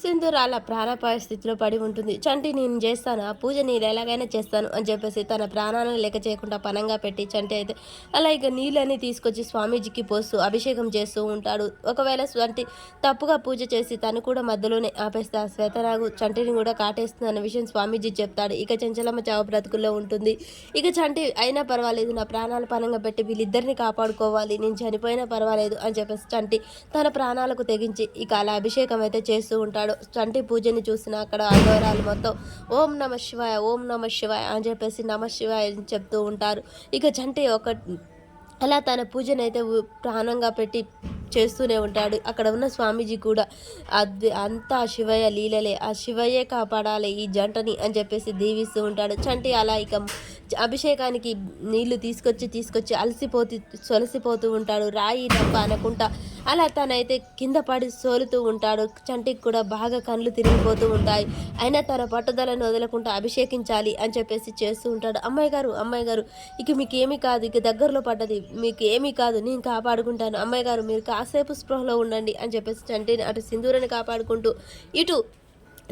సింధూర అలా ప్రాణాపాయ స్థితిలో పడి ఉంటుంది. చంటి నేను చేస్తాను, ఆ పూజ నేను ఎలాగైనా చేస్తాను అని చెప్పేసి తన ప్రాణాలను లెక్క చేయకుండా పణంగా పెట్టి చంటి అయితే అలా ఇక నీళ్ళని తీసుకొచ్చి స్వామీజీకి పోస్తూ అభిషేకం చేస్తూ ఉంటాడు. ఒకవేళ చంటి తప్పుగా పూజ చేసి తను కూడా మధ్యలోనే ఆపేస్తే ఆ శ్వేతనాగు చంటిని కూడా కాటేస్తుంది అన్న విషయం స్వామీజీ చెప్తాడు. ఇక చెంచలమ్మ చావు బ్రతుకుల్లో ఉంటుంది. ఇక చంటి అయినా పర్వాలేదు, నా ప్రాణాలు పణంగా పెట్టి వీళ్ళిద్దరిని కాపాడుకోవాలి, నేను చనిపోయినా పర్వాలేదు అని చెప్పేసి చంటి తన ప్రాణాలకు తెగించి ఇక అలా అభిషేకం అయితే చేస్తూ ఉంటాడు. చంటి పూజని చూసిన అక్కడ అఘోరాలు మొత్తం ఓం నమ శివాయ, ఓం నమ శివాయ అని చెప్పేసి నమ శివాయ అని చెప్తూ ఉంటారు. ఇక చంటి అలా తన పూజనైతే ప్రాణంగా పెట్టి చేస్తూనే ఉంటాడు. అక్కడ ఉన్న స్వామీజీ కూడా అది అంతా శివయ్య లీలలే, ఆ శివయ్యే కాపాడాలి ఈ జంటని అని చెప్పేసి దీవిస్తూ ఉంటాడు. చంటి అలా ఇక అభిషేకానికి నీళ్లు తీసుకొచ్చి సొలసిపోతూ ఉంటాడు. రాయి తప్ప అనకుండా అలా తనైతే కింద పడి సోలుతూ ఉంటాడు. చంటికి కూడా బాగా కళ్ళు తిరిగిపోతూ ఉంటాయి. అయినా తన పట్టుదలను వదలకుండా అభిషేకించాలి అని చెప్పేసి చేస్తూ ఉంటాడు. అమ్మాయి గారు ఇక మీకేమీ కాదు, ఇక దగ్గరలో పడ్డది, మీకు ఏమీ కాదు, నేను కాపాడుకుంటాను, అమ్మాయి గారు మీరు కాసేపు స్పృహలో ఉండండి అని చెప్పేసి చంటిని అటు సింధూరని కాపాడుకుంటూ ఇటు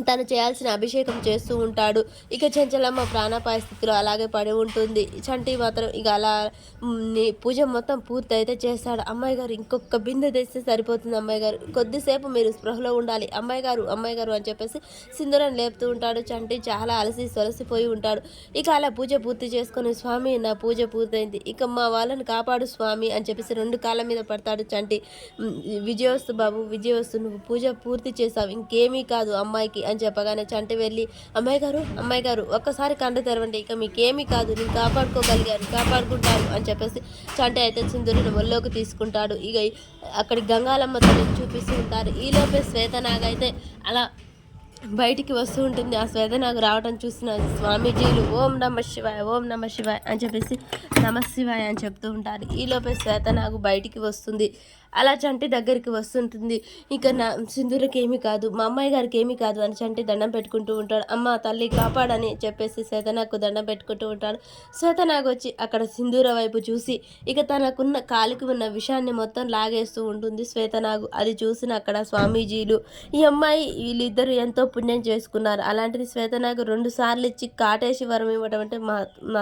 తను చేయాల్సిన అభిషేకం చేస్తూ ఉంటాడు. ఇక చెంచలమ్మ ప్రాణాపాయ స్థితిలో అలాగే పడి ఉంటుంది. చంటి మాత్రం ఇక అలా పూజ మొత్తం పూర్తి అయితే చేస్తాడు. అమ్మాయి గారు ఇంకొక బిందె తెస్తే సరిపోతుంది, అమ్మాయి గారు కొద్దిసేపు మీరు స్పృహలో ఉండాలి, అమ్మాయి గారు అని చెప్పేసి సింధూరం లేపుతూ ఉంటాడు. చంటి చాలా అలసి సొలసిపోయి ఉంటాడు. ఇక అలా పూజ పూర్తి చేసుకొని స్వామి నా పూజ పూర్తయింది, ఇక మా వాళ్ళని కాపాడు స్వామి అని చెప్పేసి 2 కాళ్ళ మీద పడతాడు చంటి. విజయవస్తు బాబు, విజయవస్తు, నువ్వు పూజ పూర్తి చేసావు, ఇంకేమీ కాదు అమ్మాయికి అని చెప్పగానే చంటి వెళ్ళి అమ్మాయి గారు ఒక్కసారి కండు తెరవండి, ఇక మీకేమీ కాదు, నేను కాపాడుకుంటాను అని చెప్పేసి చంటి అయితే సింధూరుని ఒళ్ళోకి తీసుకుంటాడు. ఇక అక్కడి గంగాలమ్మ తల్లిని చూపిస్తూ ఉంటారు. ఈలోపే శ్వేతనాగ అయితే అలా బయటికి వస్తూ ఉంటుంది. ఆ శ్వేతనాగు రావడం చూసిన స్వామీజీలు ఓం నమ శివాయ అని చెప్పేసి నమ శివాయ అని చెప్తూ ఉంటారు. ఈలోపే శ్వేతనాగు బయటికి వస్తుంది. అలా చంటి దగ్గరికి వస్తుంటుంది. ఇక నా సింధూరకి ఏమీ కాదు, మా అమ్మాయి గారికి ఏమీ కాదు అని చంటి దండం పెట్టుకుంటూ ఉంటాడు. అమ్మ తల్లి కాపాడని చెప్పేసి శ్వేతనాగు దండం పెట్టుకుంటూ ఉంటాడు. శ్వేతనాగు వచ్చి అక్కడ సింధూర వైపు చూసి ఇక తనకున్న కాలికి ఉన్న విషాన్ని మొత్తం లాగేస్తూ ఉంటుంది శ్వేతనాగు. అది చూసిన అక్కడ స్వామీజీలు ఈ అమ్మాయి వీళ్ళిద్దరూ ఎంతో పుణ్యం చేసుకున్నారు, అలాంటిది శ్వేతనాగు 2 సార్లు ఇచ్చి కాటేసి వరం ఇవ్వడం అంటే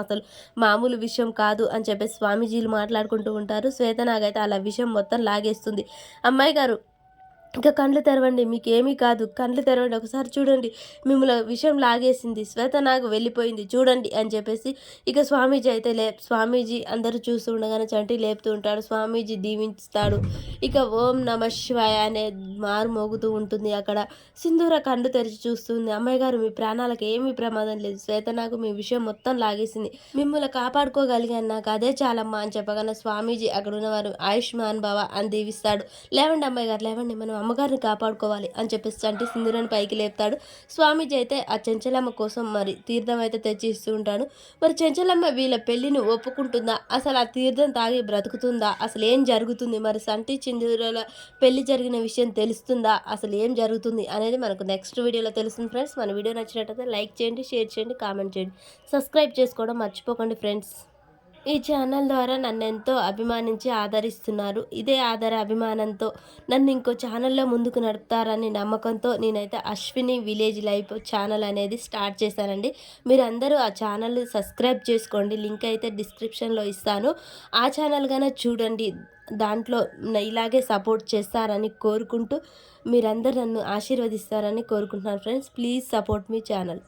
అసలు మామూలు విషయం కాదు అని చెప్పేసి స్వామీజీలు మాట్లాడుకుంటూ ఉంటారు. శ్వేతనాగ్ అయితే అలా విషయం మొత్తం లాగేస్తుంది. అమ్మాయి గారు ఇక కండ్లు తెరవండి, మీకేమీ కాదు, కండ్లు తెరవండి, ఒకసారి చూడండి, మిమ్మల్ని విషయం లాగేసింది, శ్వేతనాగు వెళ్ళిపోయింది చూడండి అని చెప్పేసి ఇక స్వామీజీ అయితే స్వామీజీ అందరూ చూస్తూ ఉండగానే చంటి లేపుతూ ఉంటాడు. స్వామీజీ దీవిస్తాడు. ఇక ఓం నమ శివాయ అనే మారు మోగుతూ ఉంటుంది. అక్కడ సింధూర కండు తెరిచి చూస్తుంది. అమ్మాయి గారు మీ ప్రాణాలకు ఏమీ ప్రమాదం లేదు, శ్వేతనాగు మీ విషయం మొత్తం లాగేసింది, మిమ్మల్ని కాపాడుకోగలిగాను, నాకు అదే చాలమ్మా అని చెప్పగానే స్వామీజీ అక్కడ ఉన్నవారు ఆయుష్మాన్ భవ అని దీవిస్తాడు. లేవండి అమ్మాయి గారు లేవండి, మనం అమ్మగారిని కాపాడుకోవాలి అని చెప్పేసి చంటి సింధూరాన్ని పైకి లేపుతాడు. స్వామీజీ అయితే ఆ చెంచలమ్మ కోసం మరి తీర్థం అయితే తెచ్చి ఇస్తూ ఉంటాడు. మరి చెంచలమ్మ వీళ్ళ పెళ్లిని ఒప్పుకుంటుందా, అసలు ఆ తీర్థం తాగి బ్రతుకుతుందా, అసలు ఏం జరుగుతుంది, మరి సంటి సింధూరాల పెళ్లి జరిగిన విషయం తెలుస్తుందా, అసలు ఏం జరుగుతుంది అనేది మనకు నెక్స్ట్ వీడియోలో తెలుస్తుంది ఫ్రెండ్స్. మన వీడియో నచ్చినట్లయితే లైక్ చేయండి, షేర్ చేయండి, కామెంట్ చేయండి, సబ్స్క్రైబ్ చేసుకోవడం మర్చిపోకండి ఫ్రెండ్స్. ఈ ఛానల్ ద్వారా నన్ను ఎంతో అభిమానించి ఆదరిస్తున్నారు. ఇదే అభిమానంతో నన్ను ఇంకో ఛానల్లో ముందుకు నడుపుతారని నమ్మకంతో నేనైతే అశ్విని విలేజ్ లైఫ్ ఛానల్ అనేది స్టార్ట్ చేశానండి. మీరందరూ ఆ ఛానల్ సబ్స్క్రైబ్ చేసుకోండి, లింక్ అయితే డిస్క్రిప్షన్లో ఇస్తాను. ఆ ఛానల్ గానే చూడండి, దాంట్లో ఇలాగే సపోర్ట్ చేస్తారని కోరుకుంటూ మీరందరూ నన్ను ఆశీర్వదిస్తారని కోరుకుంటున్నాను friends. Please support me channel.